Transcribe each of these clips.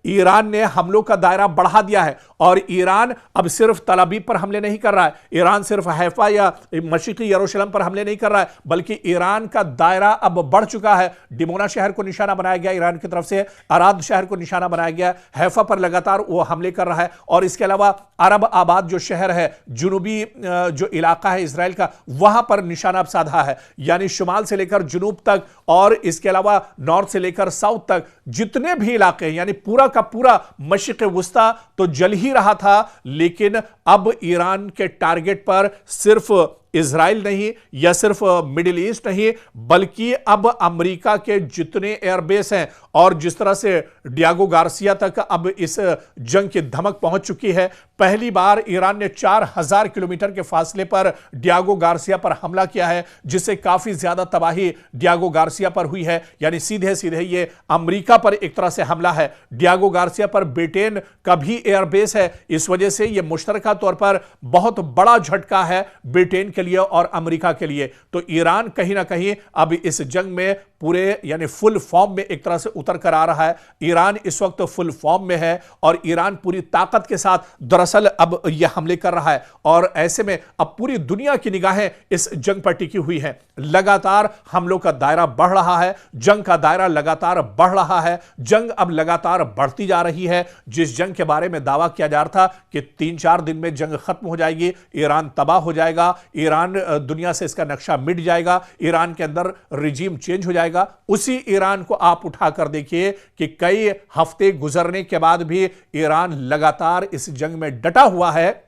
Iran ने हमलों का दायरा बढ़ा दिया है और ईरान अब सिर्फ तल अवीव पर हमले नहीं कर रहा है, ईरान सिर्फ हैफा या मशरिकी यरूशलेम पर हमले नहीं कर रहा है, बल्कि ईरान का दायरा अब बढ़ चुका है। डिमोना शहर को निशाना बनाया गया ईरान की तरफ से, अराद शहर को निशाना बनाया गया, हैफा पर लगातार वो हमले कर रहा है। और इसके अलावा अरब आबाद जो शहर है, जुनूबी जो इलाका है इजराइल का, वहां पर निशाना साधा है, यानी शुमाल से लेकर जुनूब तक और इसके अलावा नॉर्थ से लेकर साउथ तक जितने भी इलाके हैं, यानी पूरा का पूरा मशरिक़ वुस्ता तो जल ही रहा था। लेकिन अब ईरान के टारगेट पर सिर्फ इजराइल नहीं या सिर्फ मिडिल ईस्ट नहीं, बल्कि अब अमेरिका के जितने एयरबेस हैं और जिस तरह से डियागो गार्सिया तक अब इस जंग की धमक पहुंच चुकी है। पहली बार ईरान ने 4000 किलोमीटर के फासले पर डियागो गार्सिया पर हमला किया है, जिससे काफी ज्यादा तबाही डियागो गार्सिया पर हुई है, यानी सीधे सीधे ये अमेरिका पर एक तरह से हमला है। डियागो गार्सिया पर ब्रिटेन का भी एयरबेस है, इस वजह से यह मुश्तरका तौर पर बहुत बड़ा झटका है ब्रिटेन के लिए और अमेरिका के लिए। तो ईरान कहीं ना कहीं अब इस जंग में पूरे यानी फुल फॉर्म में एक तरह से उतर कर आ रहा है। ईरान इस वक्त फुल फॉर्म में है और ईरान पूरी ताकत के साथ दरअसल अब यह हमले कर रहा है और ऐसे में अब पूरी दुनिया की निगाहें इस जंग पर टिकी हुई है। लगातार हमलों का दायरा बढ़ रहा है, जंग का दायरा लगातार बढ़ रहा है, जंग अब लगातार बढ़ती जा रही है। जिस जंग के बारे में दावा किया जा रहा था कि 3-4 दिन में जंग खत्म हो जाएगी, ईरान तबाह हो जाएगा, ईरान दुनिया से इसका नक्शा मिट जाएगा, ईरान के अंदर रिजीम चेंज हो जाएगा, उसी ईरान को आप उठाकर देखिए कि कई हफ्ते गुजरने के बाद भी ईरान लगातार इस जंग में डटा हुआ है।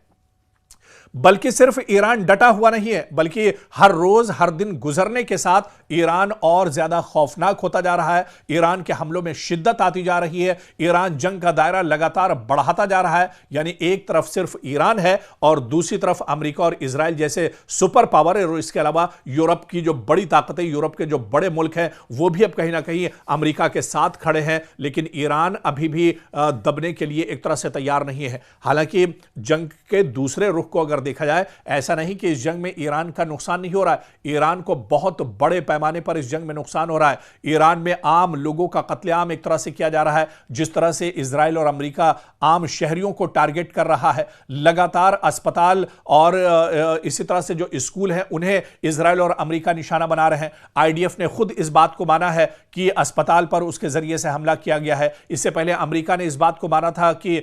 बल्कि सिर्फ ईरान डटा हुआ नहीं है, बल्कि हर रोज हर दिन गुजरने के साथ ईरान और ज्यादा खौफनाक होता जा रहा है। ईरान के हमलों में शिद्दत आती जा रही है, ईरान जंग का दायरा लगातार बढ़ाता जा रहा है। यानी एक तरफ सिर्फ ईरान है और दूसरी तरफ अमेरिका और इजराइल जैसे सुपर पावर है, और इसके अलावा यूरोप की जो बड़ी ताकतें, यूरोप के जो बड़े मुल्क हैं, वो भी अब कहीं ना कहीं अमेरिका के साथ खड़े हैं। लेकिन ईरान अभी भी दबने के लिए एक तरह से तैयार नहीं है। हालांकि जंग के दूसरे रुख को अगर देखा जाए, ऐसा नहीं कि इस जंग में ईरान का नुकसान नहीं हो रहा है, ईरान को बहुत बड़े पैमाने पर इस जंग में नुकसान हो रहा है। ईरान में आम लोगों का कत्लेआम एक तरह से किया जा रहा है, जिस तरह से इजराइल और अमेरिका आम शहरियों को टारगेट कर रहा है। लगातार अस्पताल और इसी तरह से जो स्कूल हैं उन्हें इजराइल और अमेरिका निशाना बना रहे हैं। आईडीएफ ने खुद इस बात को माना है कि अस्पताल पर उसके जरिए से हमला किया गया है। इससे पहले अमेरिका ने इस बात को माना था कि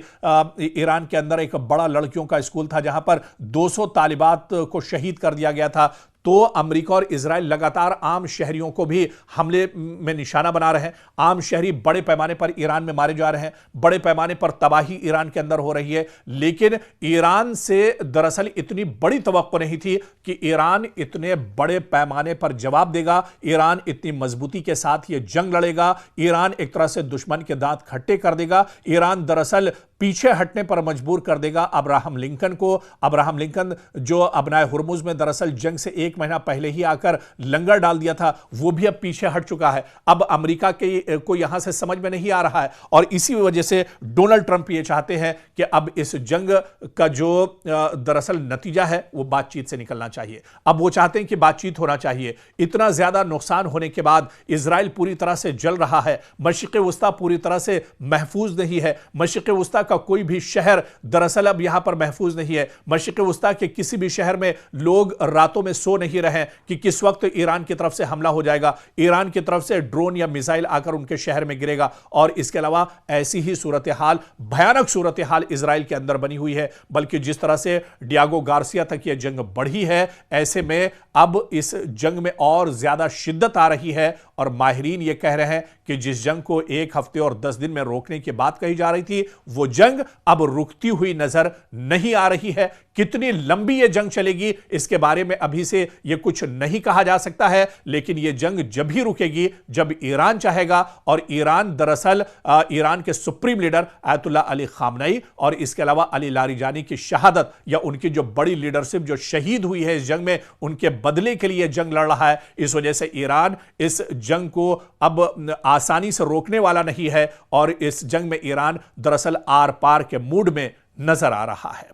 ईरान के अंदर एक बड़ा लड़कियों का स्कूल था जहां पर 200 तालिबात को शहीद कर दिया गया था। तो अमेरिका और इजराइल लगातार आम शहरियों को भी हमले में निशाना बना रहे हैं। आम शहरी बड़े पैमाने पर ईरान में मारे जा रहे हैं, बड़े पैमाने पर तबाही ईरान के अंदर हो रही है। लेकिन ईरान से दरअसल इतनी बड़ी तवक्को नहीं थी कि ईरान इतने बड़े पैमाने पर जवाब देगा, ईरान इतनी मजबूती के साथ ये जंग लड़ेगा, ईरान एक तरह से दुश्मन के दांत खट्टे कर देगा, ईरान दरअसल पीछे हटने पर मजबूर कर देगा अब्राहम लिंकन को। अब्राहम लिंकन जो अबनाए हुर्मुज में दरअसल जंग से 1 महीना पहले ही आकर लंगर डाल दिया था, वो भी अब पीछे हट चुका है। अब अमेरिका के को यहां से समझ में नहीं आ रहा है और इसी वजह से डोनाल्ड ट्रंप ये चाहते हैं कि अब इस जंग का जो दरअसल नतीजा है वो बातचीत से निकलना चाहिए। अब वो चाहते हैं कि बातचीत होना चाहिए। इतना ज्यादा नुकसान होने के बाद इजराइल पूरी तरह से जल रहा है, मशरिक़ वुस्ता पूरी तरह से महफूज नहीं है, मशरिक़ वुस्ता का कोई भी शहर दरअसल अब यहां पर महफूज नहीं है। मशरिक़ वुस्ता के किसी भी शहर में लोग रातों में सो नहीं रहे कि किस वक्त ईरान की तरफ से हमला हो जाएगा, ईरान की तरफ से ड्रोन या मिसाइल आकर उनके शहर में गिरेगा। और इसके अलावा ऐसी ही सूरत हाल, भयानक सूरत हाल इजराइल के अंदर बनी हुई है। बल्कि जिस तरह से डियागो गार्सिया तक यह जंग बढ़ी है, ऐसे में अब इस जंग में और ज्यादा शिद्दत आ रही है। और माहिरीन यह कह रहे हैं कि जिस जंग को 1 हफ्ते और 10 दिन में रोकने की बात कही जा रही थी, वो जंग अब रुकती हुई नजर नहीं आ रही है। कितनी लंबी यह जंग चलेगी इसके बारे में अभी से यह कुछ नहीं कहा जा सकता है, लेकिन यह जंग जब ही रुकेगी जब ईरान चाहेगा। और ईरान दरअसल ईरान के supreme leader Ayatollah Ali Khamenei और इसके अलावा अली लारिजानी की शहादत या उनकी जो बड़ी लीडरशिप जो शहीद हुई है इस जंग में, उनके बदले के लिए जंग लड़ रहा है। इस वजह से ईरान इस जंग को अब आसानी से रोकने वाला नहीं है और इस जंग में ईरान दरअसल आर पार के मूड में नजर आ रहा है।